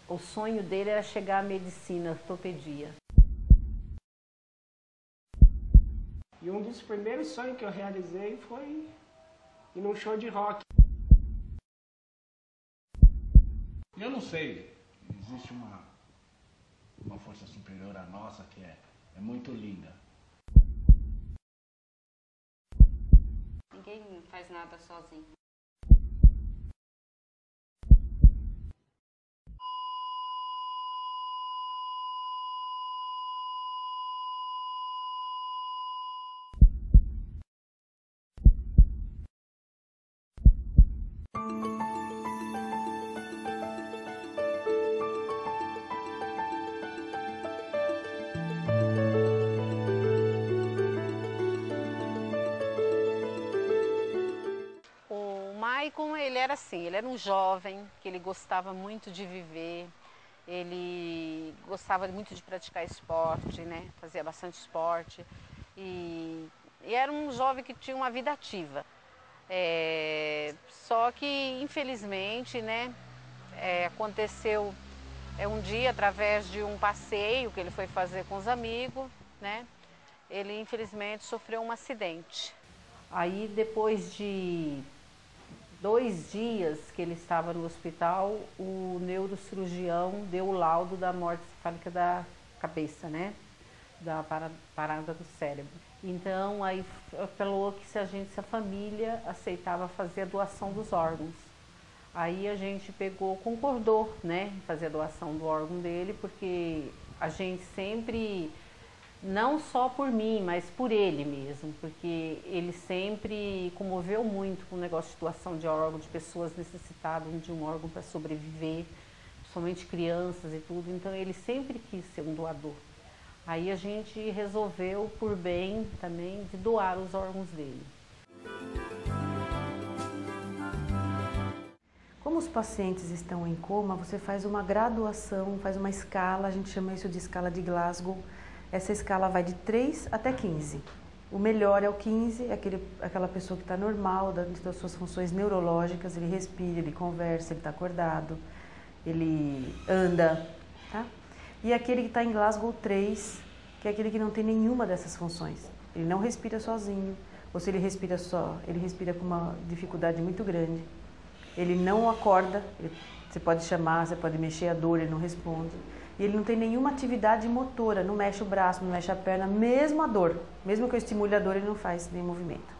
o sonho dele era chegar à medicina, à ortopedia. E um dos primeiros sonhos que eu realizei foi ir num show de rock. Eu não sei, existe uma força superior à nossa que é muito linda. Ninguém faz nada sozinho. O Maicon, ele era assim, ele era um jovem, que ele gostava muito de viver, ele gostava muito de praticar esporte, né? Fazia bastante esporte e era um jovem que tinha uma vida ativa. Só que, infelizmente, né, aconteceu um dia, através de um passeio que ele foi fazer com os amigos, né, ele infelizmente sofreu um acidente. Aí, depois de 2 dias que ele estava no hospital, o neurocirurgião deu o laudo da morte encefálica da cabeça, né? Da parada do cérebro. Então, aí falou que se a família aceitava fazer a doação dos órgãos. Aí a gente concordou, né, fazer a doação do órgão dele, porque a gente sempre, não só por mim, mas por ele mesmo, porque ele sempre comoveu muito com o negócio de doação de órgão, de pessoas necessitadas de um órgão para sobreviver, principalmente crianças e tudo, então ele sempre quis ser um doador. Aí a gente resolveu, por bem também, de doar os órgãos dele. Como os pacientes estão em coma, você faz uma graduação, faz uma escala, a gente chama isso de escala de Glasgow. Essa escala vai de 3 até 15. O melhor é o 15, é aquela pessoa que está normal, das suas funções neurológicas, ele respira, ele conversa, ele está acordado, ele anda, tá? E aquele que está em Glasgow 3, que é aquele que não tem nenhuma dessas funções. Ele não respira sozinho, ou se ele respira só, ele respira com uma dificuldade muito grande. Ele não acorda, você pode chamar, você pode mexer a dor, ele não responde. E ele não tem nenhuma atividade motora, não mexe o braço, não mexe a perna, mesmo a dor. Mesmo que eu estimule a dor, ele não faz nenhum movimento.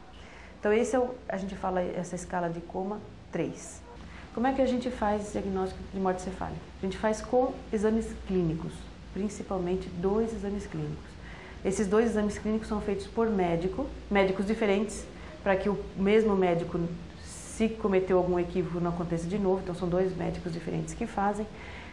Então esse é a gente fala essa escala de coma 3. Como é que a gente faz diagnóstico de morte cefálica? A gente faz com exames clínicos, principalmente 2 exames clínicos. Esses 2 exames clínicos são feitos por médicos diferentes, para que o mesmo médico, se cometeu algum equívoco, não aconteça de novo. Então são 2 médicos diferentes que fazem,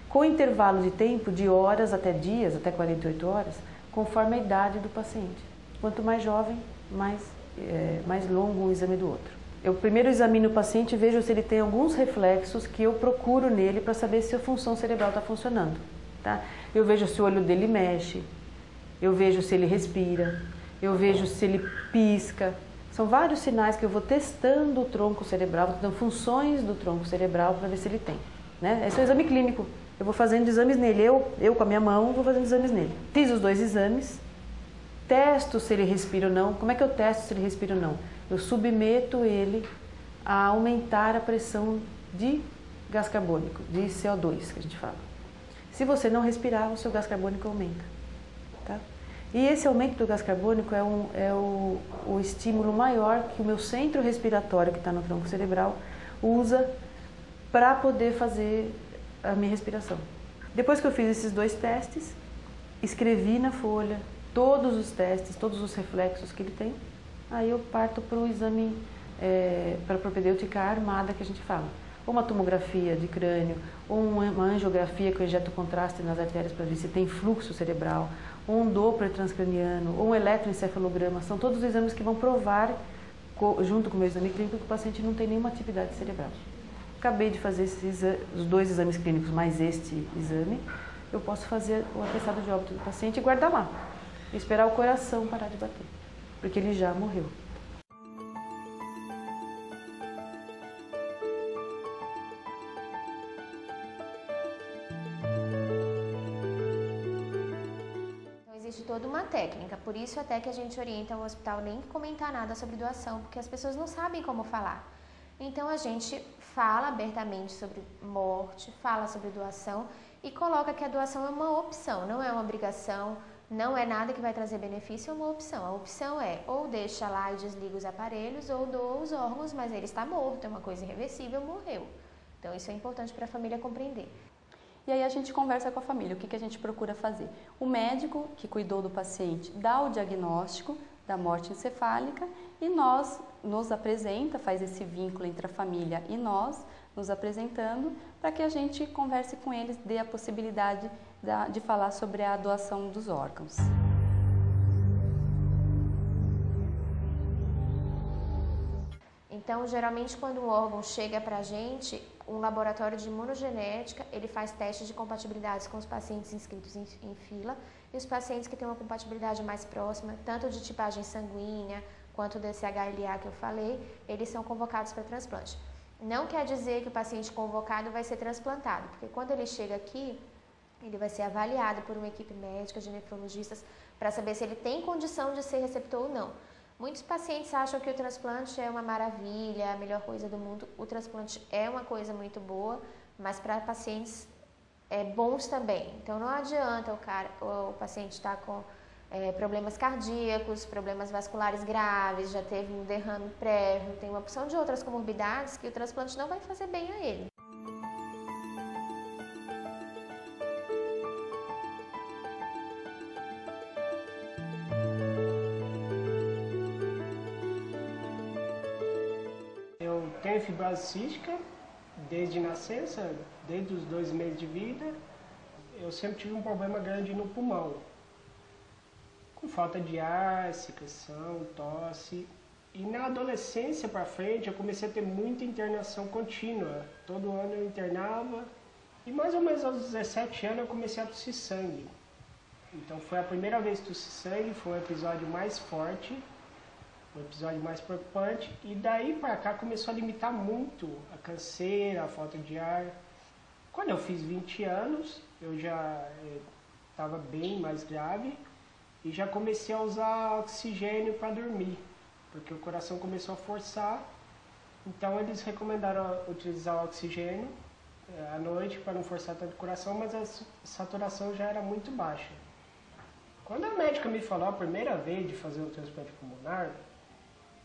com intervalo de tempo de horas até dias, até 48 horas, conforme a idade do paciente. Quanto mais jovem, mais longo um exame do outro. Eu primeiro examino o paciente e vejo se ele tem alguns reflexos que eu procuro nele para saber se a função cerebral está funcionando. Tá? Eu vejo se o olho dele mexe, eu vejo se ele respira, eu vejo se ele pisca. São vários sinais que eu vou testando o tronco cerebral, dando funções do tronco cerebral para ver se ele tem. Né? Esse é o exame clínico. Eu vou fazendo exames nele, eu com a minha mão vou fazendo exames nele. Fiz os 2 exames, testo se ele respira ou não. Como é que eu testo se ele respira ou não? Eu submeto ele a aumentar a pressão de gás carbônico, de CO2 que a gente fala. Se você não respirar, o seu gás carbônico aumenta. Tá? E esse aumento do gás carbônico é o estímulo maior que o meu centro respiratório, que está no tronco cerebral, usa para poder fazer a minha respiração. Depois que eu fiz esses 2 testes, escrevi na folha todos os testes, todos os reflexos que ele tem, aí eu parto para o exame, para a propedêutica armada que a gente fala. Ou uma tomografia de crânio, ou uma angiografia que eu injeto contraste nas artérias para ver se tem fluxo cerebral, ou um Doppler transcraniano, ou um eletroencefalograma. São todos os exames que vão provar, junto com o meu exame clínico, que o paciente não tem nenhuma atividade cerebral. Acabei de fazer os 2 exames clínicos mais este exame, eu posso fazer o atestado de óbito do paciente e guardar lá. E esperar o coração parar de bater, porque ele já morreu. existe toda uma técnica, por isso até que a gente orienta o hospital nem comentar nada sobre doação, porque as pessoas não sabem como falar. Então a gente fala abertamente sobre morte, fala sobre doação e coloca que a doação é uma opção, não é uma obrigação, não é nada que vai trazer benefício, é uma opção. A opção é ou deixa lá e desliga os aparelhos ou doa os órgãos, mas ele está morto, é uma coisa irreversível, morreu. Então isso é importante para a família compreender. E aí a gente conversa com a família, o que a gente procura fazer? O médico que cuidou do paciente dá o diagnóstico da morte encefálica e nos apresenta, faz esse vínculo entre a família e nós, nos apresentando, para que a gente converse com eles, dê a possibilidade de falar sobre a doação dos órgãos. Então, geralmente, quando um órgão chega para a gente, um laboratório de imunogenética, ele faz testes de compatibilidade com os pacientes inscritos em fila e os pacientes que têm uma compatibilidade mais próxima, tanto de tipagem sanguínea quanto desse HLA que eu falei, eles são convocados para transplante. Não quer dizer que o paciente convocado vai ser transplantado, porque quando ele chega aqui, ele vai ser avaliado por uma equipe médica de nefrologistas para saber se ele tem condição de ser receptor ou não. Muitos pacientes acham que o transplante é uma maravilha, a melhor coisa do mundo. O transplante é uma coisa muito boa, mas para pacientes bons também. Então não adianta o paciente estar com problemas cardíacos, problemas vasculares graves, já teve um derrame prévio, tem uma opção de outras comorbidades que o transplante não vai fazer bem a ele. Tenho fibrose cística desde nascença, desde os 2 meses de vida. Eu sempre tive um problema grande no pulmão, com falta de ar, secreção, tosse. E na adolescência para frente eu comecei a ter muita internação contínua. Todo ano eu internava e mais ou menos aos 17 anos eu comecei a tossir sangue. Então foi a primeira vez que tossi sangue, foi o episódio mais forte. O episódio mais preocupante, e daí para cá começou a limitar muito a canseira, a falta de ar. Quando eu fiz 20 anos, eu já estava bem mais grave e já comecei a usar oxigênio para dormir, porque o coração começou a forçar. Então eles recomendaram utilizar o oxigênio à noite para não forçar tanto o coração, mas a saturação já era muito baixa. Quando a médica me falou a primeira vez de fazer um transplante pulmonar,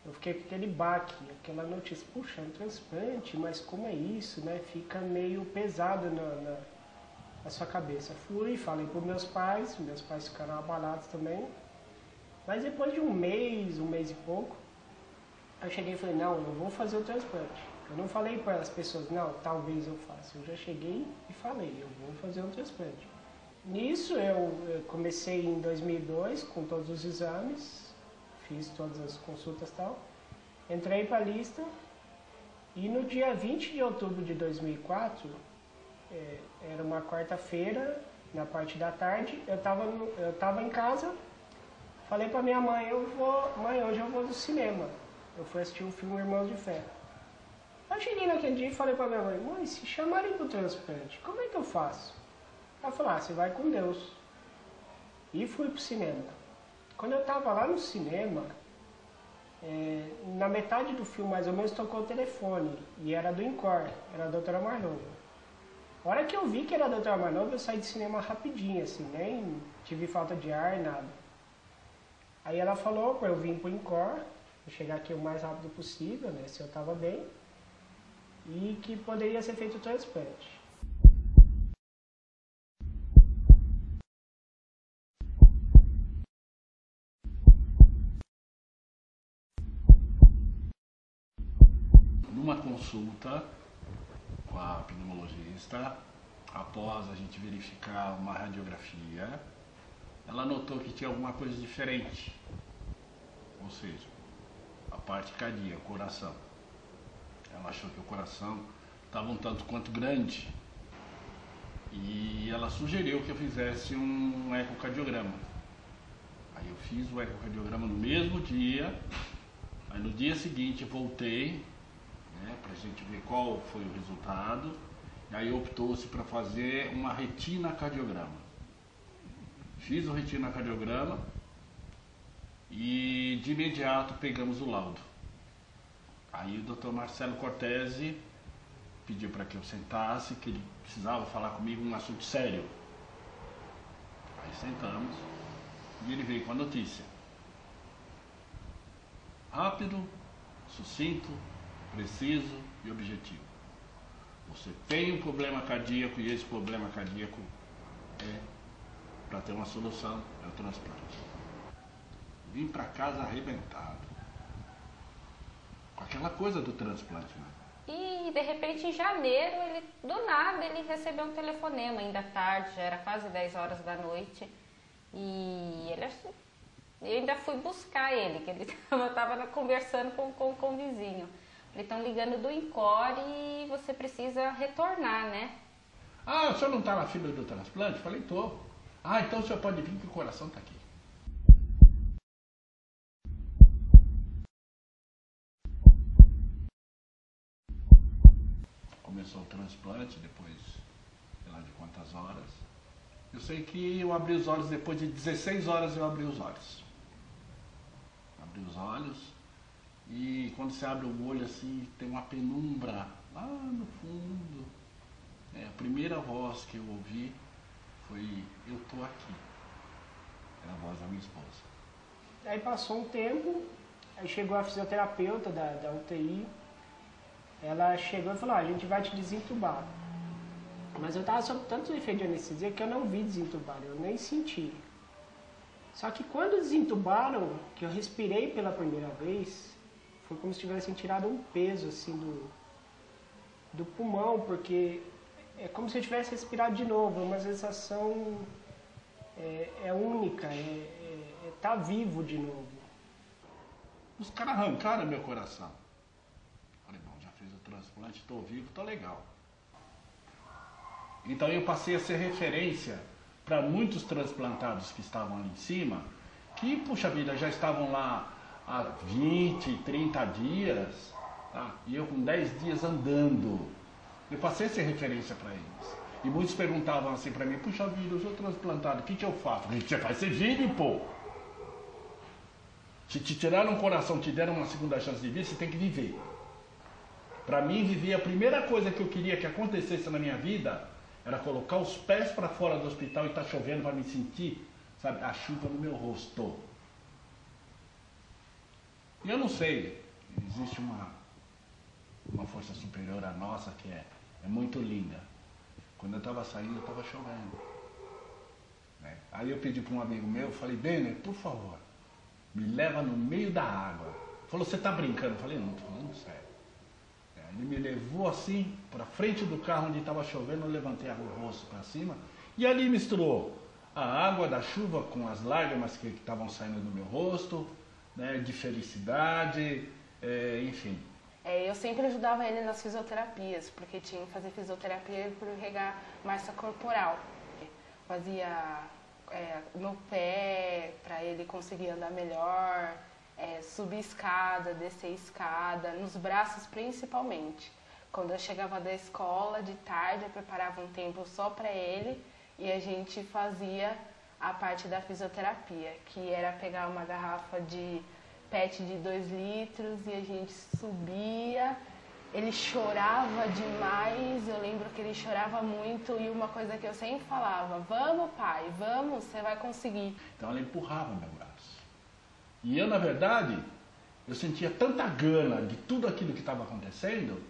eu fiquei com aquele baque, aquela notícia, puxa, é um transplante, mas como é isso, né? Fica meio pesado na sua cabeça. Fui, falei para meus pais ficaram abalados também. Mas depois de um mês e pouco, eu cheguei e falei, não, eu vou fazer o transplante. Eu não falei para as pessoas, não, talvez eu faça. Eu já cheguei e falei, eu vou fazer um transplante. Nisso eu comecei em 2002 com todos os exames, fiz todas as consultas e tal, entrei para a lista e no dia 20 de outubro de 2004, era uma quarta-feira, na parte da tarde, eu tava em casa, falei para minha mãe, mãe, hoje eu vou no cinema. Eu fui assistir o filme Irmãos de Ferro. Eu cheguei naquele dia e falei para minha mãe, se chamarem para o transplante, como é que eu faço? Ela falou, você vai com Deus. E fui pro cinema. Quando eu estava lá no cinema, na metade do filme, mais ou menos, tocou o telefone. E era do INCOR, era a doutora Marnova. A hora que eu vi que era a doutora Marnova, eu saí de cinema rapidinho, assim, nem tive falta de ar, nada. Aí ela falou para eu vir pro INCOR, chegar aqui o mais rápido possível, né, se eu estava bem, e que poderia ser feito o transplante. Numa consulta com a pneumologista, após a gente verificar uma radiografia, ela notou que tinha alguma coisa diferente, ou seja, a parte cardíaca, o coração. Ela achou que o coração estava um tanto quanto grande e ela sugeriu que eu fizesse um ecocardiograma. Aí eu fiz o ecocardiograma no mesmo dia, aí no dia seguinte voltei, para a gente ver qual foi o resultado, e aí optou-se para fazer uma retinocardiograma. fiz o retinocardiograma e de imediato pegamos o laudo. Aí o Dr. Marcelo Cortese pediu para que eu sentasse, que ele precisava falar comigo um assunto sério. Aí sentamos e ele veio com a notícia. Rápido, sucinto, preciso e objetivo. Você tem um problema cardíaco e esse problema cardíaco para ter uma solução, é o transplante. Vim para casa arrebentado. Com aquela coisa do transplante, né? E de repente em janeiro, do nada, ele recebeu um telefonema, ainda tarde, já era quase 10 horas da noite. E eu ainda fui buscar ele, que ele estava conversando com o vizinho. Eles estão ligando do INCOR e você precisa retornar, né? Ah, o senhor não está na fila do transplante? Falei, tô. Ah, então o senhor pode vir que o coração está aqui. Começou o transplante, depois, sei lá de quantas horas. Eu sei que eu abri os olhos, depois de 16 horas eu abri os olhos. Abri os olhos. E quando você abre o olho assim, tem uma penumbra lá no fundo. A primeira voz que eu ouvi foi, eu tô aqui. Era a voz da minha esposa. Aí passou um tempo, aí chegou a fisioterapeuta da UTI. Ela chegou e falou, a gente vai te desentubar. Mas eu estava sob tanto efeito de anestesia que eu não vi desentubar, eu nem senti. Só que quando desentubaram, que eu respirei pela primeira vez, foi como se tivessem tirado um peso assim do pulmão, porque é como se eu tivesse respirado de novo, é uma sensação única, tá vivo de novo. Os caras arrancaram meu coração. Falei, bom, já fiz o transplante, estou vivo, estou legal. Então eu passei a ser referência para muitos transplantados que estavam ali em cima, que, puxa vida, já estavam lá há 20, 30 dias, tá? E eu com 10 dias andando. Eu passei a ser referência para eles. E muitos perguntavam assim para mim, puxa vida, eu sou transplantado, o que eu faço? Você faz, você vive, pô. Se te tiraram um coração, te deram uma segunda chance de vida, você tem que viver. Para mim, viver, a primeira coisa que eu queria que acontecesse na minha vida era colocar os pés para fora do hospital e tá chovendo para me sentir, sabe, a chuva no meu rosto. E eu não sei, existe uma força superior à nossa que é muito linda. Quando eu estava saindo, eu estava chovendo. Né? Aí eu pedi para um amigo meu, falei, Denner, por favor, me leva no meio da água. Ele falou, você está brincando? Eu falei, não, estou falando sério. Ele me levou assim, para frente do carro onde estava chovendo, eu levantei o rosto para cima, e ali misturou a água da chuva com as lágrimas que estavam saindo do meu rosto, né, de felicidade, enfim. Eu sempre ajudava ele nas fisioterapias, porque tinha que fazer fisioterapia por regar massa corporal. Fazia no pé, para ele conseguir andar melhor, subir escada, descer escada, nos braços principalmente. Quando eu chegava da escola, de tarde, eu preparava um tempo só para ele e a gente fazia a parte da fisioterapia, que era pegar uma garrafa de PET de 2 litros e a gente subia. Ele chorava demais, eu lembro que ele chorava muito e uma coisa que eu sempre falava, vamos pai, vamos, você vai conseguir. Então ela empurrava meu braço. E eu, na verdade, eu sentia tanta gana de tudo aquilo que estava acontecendo,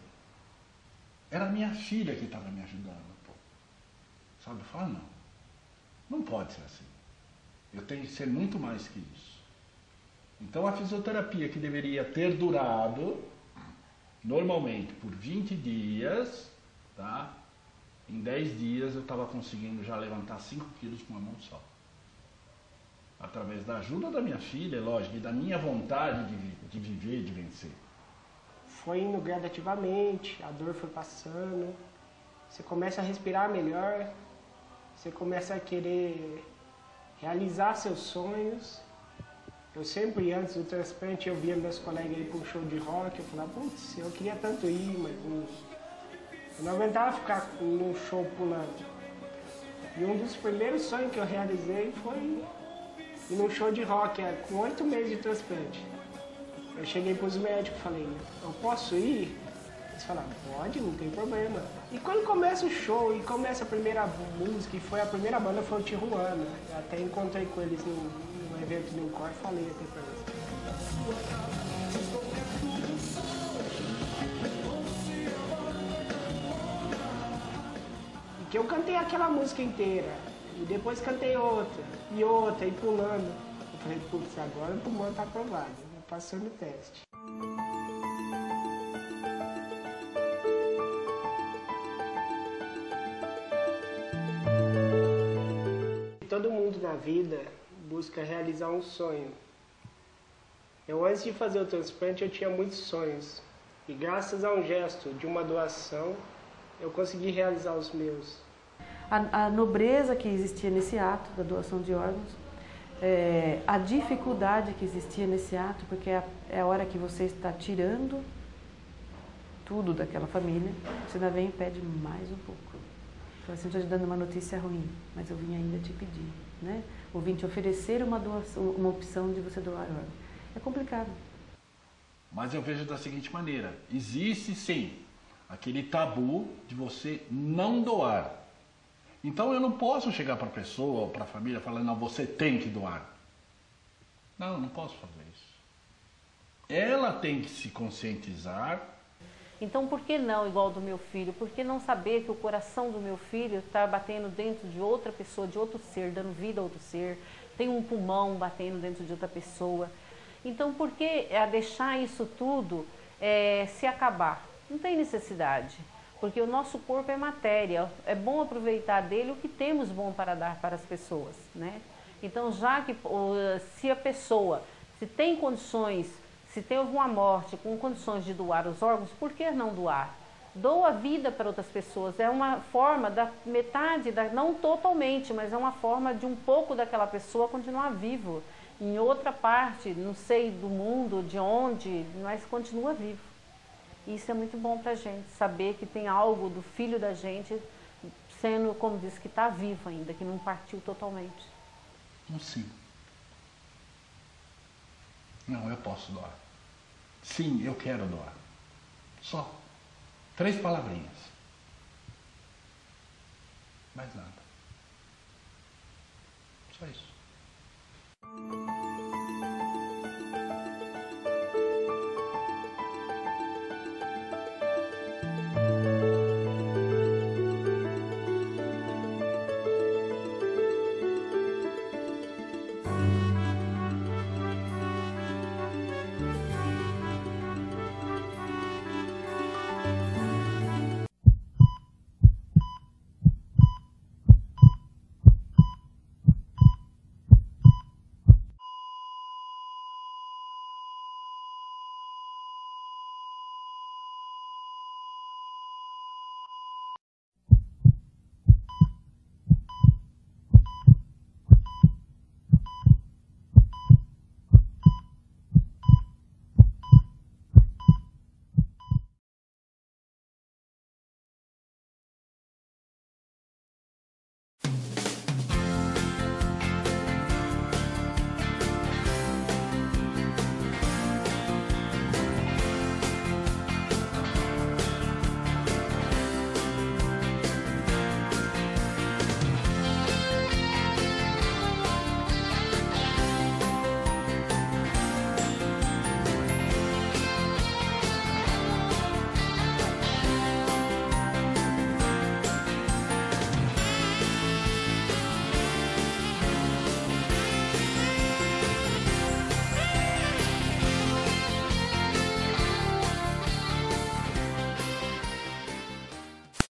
era minha filha que estava me ajudando. Pô. Sabe, eu falo, não pode ser assim. Eu tenho que ser muito mais que isso. Então a fisioterapia que deveria ter durado, normalmente por 20 dias, tá? Em 10 dias eu estava conseguindo já levantar 5 quilos com uma mão só. Através da ajuda da minha filha, lógico, e da minha vontade de viver e de vencer. Foi indo gradativamente, a dor foi passando, você começa a respirar melhor, você começa a querer realizar seus sonhos. Eu sempre, antes do transplante, eu via meus colegas ir para um show de rock, eu falava, putz, eu queria tanto ir, mas eu não aguentava ficar no show pulando. E um dos primeiros sonhos que eu realizei foi ir num show de rock, com 8 meses de transplante. Eu cheguei para os médicos e falei, eu posso ir? Eles falaram, pode, não tem problema. E quando começa o show e começa a primeira música, e foi a primeira banda, foi o Tijuana. Eu até encontrei com eles no evento do Cor e falei até para eles. E que eu cantei aquela música inteira, e depois cantei outra, e pulando. Eu falei, putz, agora o pulmão tá aprovado, passou no teste. Todo mundo na vida busca realizar um sonho. Eu, antes de fazer o transplante, eu tinha muitos sonhos. E graças a um gesto de uma doação, eu consegui realizar os meus. A nobreza que existia nesse ato da doação de órgãos, a dificuldade que existia nesse ato, porque é a hora que você está tirando tudo daquela família, você ainda vem e pede mais um pouco. Então, assim, estou te dando uma notícia ruim, mas eu vim ainda te pedir, né? Ou vim te oferecer uma opção de você doar órgão. É complicado. Mas eu vejo da seguinte maneira, existe sim aquele tabu de você não doar. Então eu não posso chegar para a pessoa ou para a família falando, não, você tem que doar. Não, eu não posso fazer isso. Ela tem que se conscientizar. Então, por que não igual do meu filho? Por que não saber que o coração do meu filho está batendo dentro de outra pessoa, de outro ser, dando vida a outro ser? Tem um pulmão batendo dentro de outra pessoa. Então, por que deixar isso tudo se acabar? Não tem necessidade, porque o nosso corpo é matéria. É bom aproveitar dele o que temos bom para dar para as pessoas, né? Então, já que se a pessoa, se tem condições, se tem alguma morte com condições de doar os órgãos, por que não doar? Doa a vida para outras pessoas. É uma forma da metade, não totalmente, mas é uma forma de um pouco daquela pessoa continuar vivo. Em outra parte, não sei do mundo, de onde, mas continua vivo. Isso é muito bom para a gente, saber que tem algo do filho da gente sendo, como diz, que está vivo ainda, que não partiu totalmente. Sim. Não, eu posso doar. Sim, eu quero doar. Só 3 palavrinhas. Mais nada. Só isso.